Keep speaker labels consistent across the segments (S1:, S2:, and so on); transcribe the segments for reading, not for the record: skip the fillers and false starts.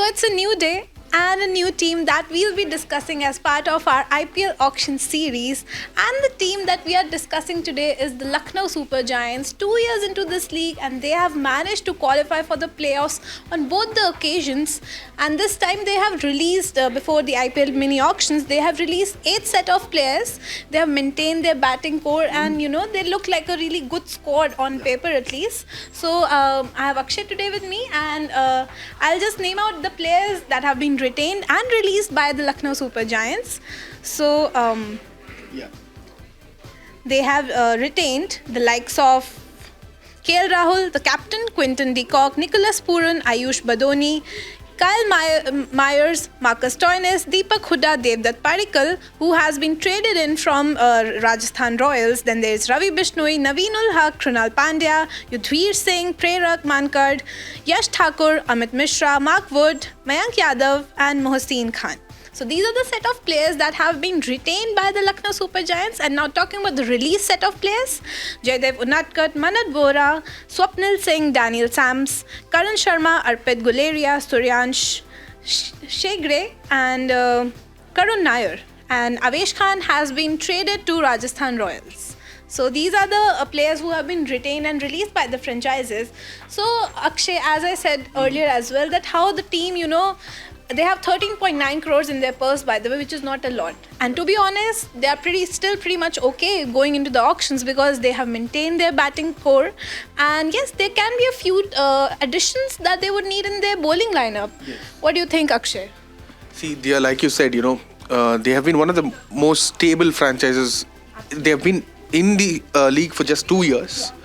S1: So it's a new day and a new team that we'll be discussing as part of our IPL auction series. And the team that we are discussing today is the Lucknow Super Giants. 2 years into this league, and they have managed to qualify for the playoffs on both the occasions. And this time they have released, before the IPL mini auctions, they have released 8 set of players. They have maintained their batting core, and they look like a really good squad on paper at least. So I have Akshay today with me, and I'll just name out the players that have been retained and released by the Lucknow Super Giants. So they have retained the likes of Rahul, the captain, Quinton, Kock, Pooran, Ayush, Badoni, Kyle Myers, Stoinis, Deepak, Hooda, Devdutt, Padikkal, who has been traded in from Rajasthan Royals. Then there is Ravi, Bishnoi, Naveen, Krunal, Pandya, Yudhvir, Singh, Prerak, Mankad, Yash, Thakur, Amit, Mishra, Wood, Mayank, Yadav, and Mohsin Khan. So these are the set of players that have been retained by the Lucknow Super Giants. And now talking about the release set of players: Jaydev, Unadkat, Manan, Swapnil Singh, Daniel Sams, Karan Sharma, Arpit Guleria, Suryansh Shegre, and Karun Nair. And Ayush Khan has been traded to Rajasthan Royals. So these are the players who have been retained and released by the franchises. So Akshay, as I said earlier as well, that how the team, they have 13.9 crores in their purse, by the way, which is not a lot. And to be honest, they are still pretty much okay going into the auctions because they have maintained their batting core. And yes, there can be a few additions that they would need in their bowling lineup. Yes. What do you think, Akshay?
S2: See, they are, like you said, they have been one of the most stable franchises. They have been in the league for just 2 years. Yeah.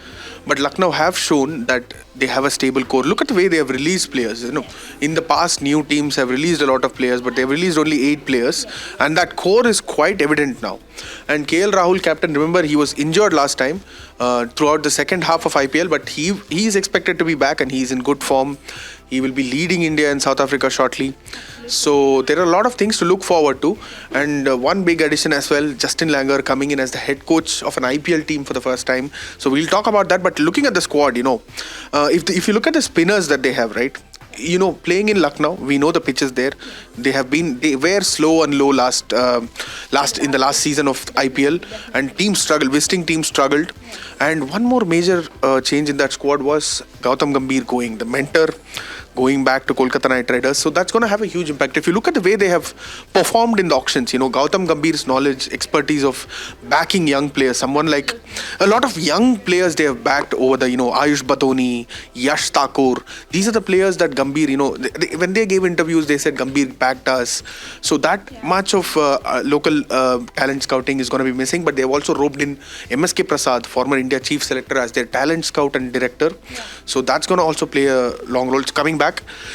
S2: But Lucknow have shown that they have a stable core. Look at the way they have released players. In the past, new teams have released a lot of players, but they've released only 8 players, and that core is quite evident now. And Rahul, captain, remember he was injured last time throughout the second half of IPL, but he is expected to be back, and he's in good form. He will be leading India and South Africa shortly. So there are a lot of things to look forward to. And one big addition as well, Justin Langer coming in as the head coach of an IPL team for the first time. So we'll talk about that. But looking at the squad, if you look at the spinners that they have, right? Playing in Lucknow, we know the pitches there. They were slow and low last in the last season of IPL, and visiting teams struggled. And one more major change in that squad was Gautam Gambhir the mentor, going back to Kolkata Knight Riders. So that's going to have a huge impact. If you look at the way they have performed in the auctions, Gautam Gambhir's knowledge, expertise of backing young players, someone like a lot of young players they have backed over the, Ayush Badoni, Yash, Thakur. These are the players that Gambhir, when they gave interviews, they said Gambhir backed us. So that much of local talent scouting is going to be missing. But they have also roped in MSK Prasad, former India chief selector, as their talent scout and director. Yeah. So that's going to also play a long role. It's coming back.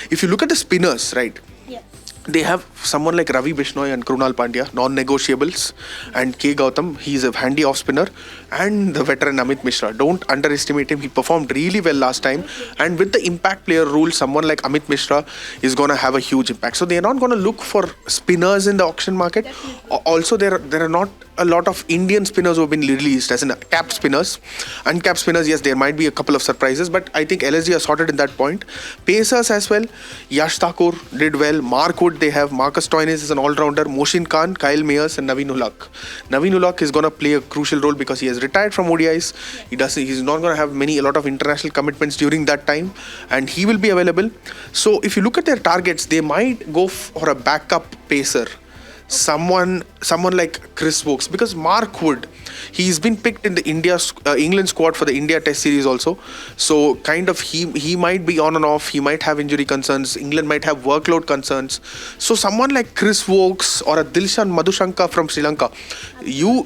S2: If you look at the spinners, right? Yes. They have someone like Ravi, Bishnoi and Krunal Pandya, non-negotiables, and K. Gautam, he's a handy off-spinner, and the veteran Amit Mishra. Don't underestimate him. He performed really well last time, and with the impact player rule, someone like Amit Mishra is going to have a huge impact. So they're not going to look for spinners in the auction market. Also, there are not a lot of Indian spinners who have been released as in capped spinners. Uncapped spinners, yes, there might be a couple of surprises, but I think LSG are sorted in that point. Pacers as well, Yash Thakur did well. Wood, they have Marcus Stoinis is an all-rounder, Mohsin Khan, Kyle Mayers and Naveen Ulak. Naveen Ulak is going to play a crucial role because he has retired from ODIs. He's not going to have a lot of international commitments during that time, and he will be available. So if you look at their targets, they might go for a backup pacer. Someone like Chris Wokes, because Mark Wood, he's been picked in the England squad for the India Test series also. So kind of he might be on and off. He might have injury concerns. England might have workload concerns. So someone like Chris Wokes or a Dilshan Madhushanka from Sri Lanka. You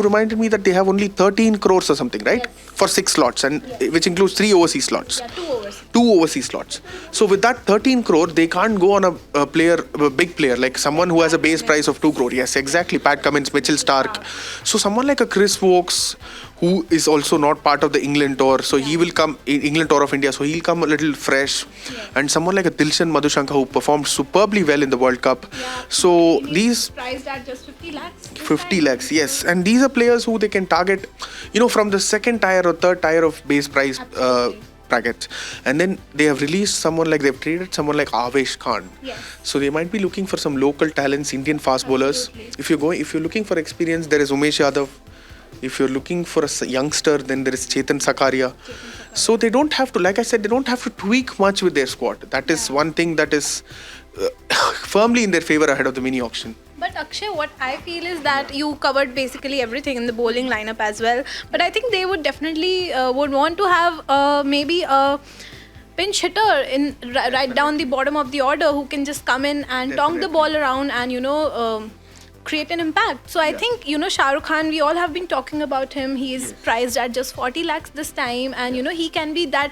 S2: reminded me that they have only 13 crores or something, right? Yes. For 6 slots, and which includes 3 overseas slots. Yeah, 2 overseas slots. So with that 13 crore, they can't go on a big player like someone who has a base price of 2 crore. Yes, exactly. Pat Cummins, Mitchell Stark. So someone like a Chris Wokes, who is also not part of the England tour. So he will come in England tour of India. So he'll come a little fresh. Yeah. And someone like a Dilshan Madhushanka, who performed superbly well in the World Cup. Yeah. So these
S1: priced at just 50 lakhs.
S2: 50 lakhs, yes. And these are players who they can target, from the second tier or third tier of base price brackets. And then they have released someone like, they've traded someone like Avesh Khan.
S1: Yes.
S2: So they might be looking for some local talents, Indian fast bowlers.
S1: Absolutely.
S2: If you're looking for experience, there is Umesh Yadav. If you're looking for a youngster, then there is Chetan Sakaria. So they don't have to, like I said, they don't have to tweak much with their squad. That is one thing that is firmly in their favor ahead of the mini auction.
S1: But Akshay, what I feel is that you covered basically everything in the bowling lineup as well. But I think they would definitely would want to have maybe a pinch hitter in right down the bottom of the order who can just come in and tong the ball around and create an impact. So I think Shah Rukh Khan, we all have been talking about him. He is priced at just 40 lakhs this time, and he can be that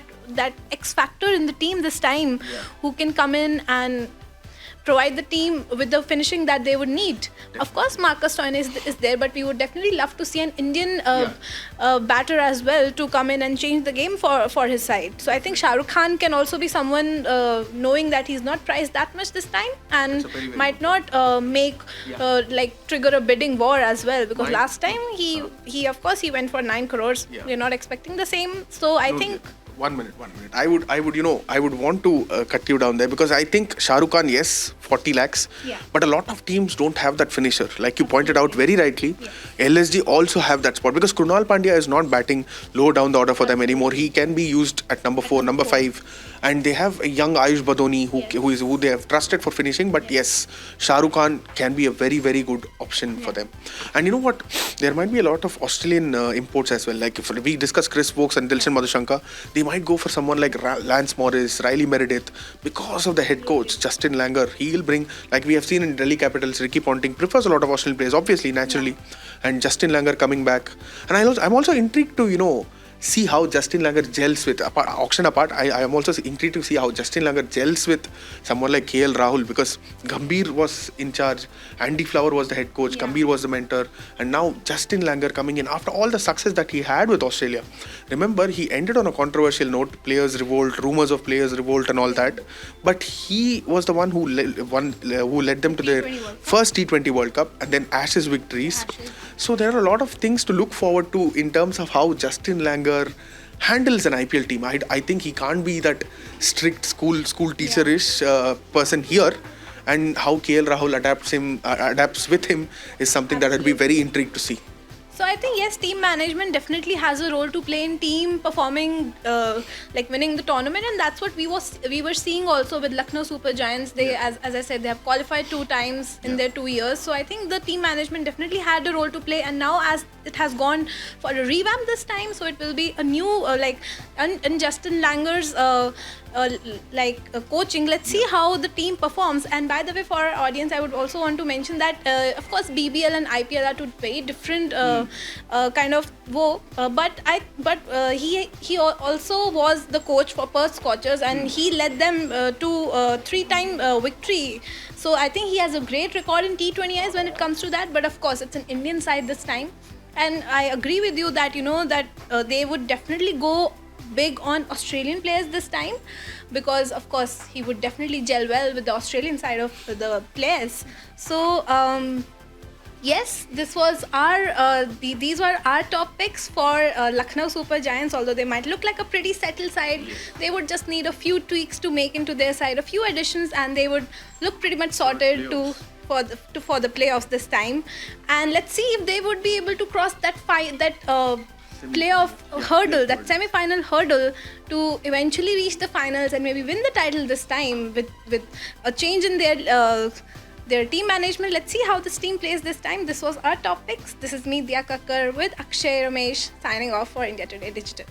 S1: X factor in the team this time, who can come in and provide the team with the finishing that they would need. Of course, Marcus Stoinis is there, but we would definitely love to see an Indian batter as well to come in and change the game for his side. So I think Shah Rukh Khan can also be someone knowing that he's not priced that much this time and might not trigger a bidding war as well, because last time he of course he went for 9 crores. We're not expecting the same. So I think.
S2: One minute. I would want to cut you down there, because I think Shah Rukh Khan, yes, 40 lakhs. But a lot of teams don't have that finisher. Like you pointed out very rightly, LSG also have that spot, because Krunal Pandya is not batting low down the order for them anymore. He can be used at number 4, number 5. And they have a young Ayush Badoni who they have trusted for finishing. But yes, Shah Rukh Khan can be a very, very good option for them. And you know what? There might be a lot of Australian imports as well. Like if we discuss Chris Wokes and Dilshan Madhushanka, they might go for someone like Lance Morris, Riley Meredith, because of the head coach, Justin Langer. He'll bring, like we have seen in Delhi Capitals, Ricky Ponting prefers a lot of Australian players, obviously, naturally. And Justin Langer coming back. And I'm also intrigued to, see how Justin Langer gels with, auction apart, I am also intrigued to see how Justin Langer gels with someone like KL Rahul, because Gambhir was in charge, Andy Flower was the head coach, Gambhir was the mentor, and now Justin Langer coming in after all the success that he had with Australia. Remember, he ended on a controversial note, players revolt, rumours of players revolt and all that, but he was the one who led them to their first T20 World Cup and then Ashes victories. So there are a lot of things to look forward to in terms of how Justin Langer handles an IPL team. I think he can't be that strict school teacher-ish person here, and how KL Rahul adapts with him is something that I'd be very intrigued to see.
S1: So I think yes, team management definitely has a role to play in team performing, like winning the tournament, and that's what we were seeing also with Lucknow Super Giants. They, as I said, they have qualified 2 times in their 2 years. So I think the team management definitely had a role to play, and now as it has gone for a revamp this time, so it will be a new and Justin Langer's coaching. Let's see how the team performs. And by the way, for our audience, I would also want to mention that of course BBL and IPL are two very different kind of but he also was the coach for Perth Scorchers, and he led them to 3-time victory. So I think he has a great record in T20Is when it comes to that. But of course, it's an Indian side this time, and I agree with you that they would definitely go big on Australian players this time, because of course he would definitely gel well with the Australian side of the players. So yes, this was these were our top picks for Lucknow Super Giants. Although they might look like a pretty settled side, they would just need a few tweaks to make into their side, a few additions, and they would look pretty much sorted for the playoffs this time. And let's see if they would be able to cross that playoff hurdle, that semi-final hurdle, to eventually reach the finals and maybe win the title this time with a change in their team management. Let's see how this team plays this time. This was our top picks. This is me, Diya Kakkar, with Akshay Ramesh, signing off for India Today Digital.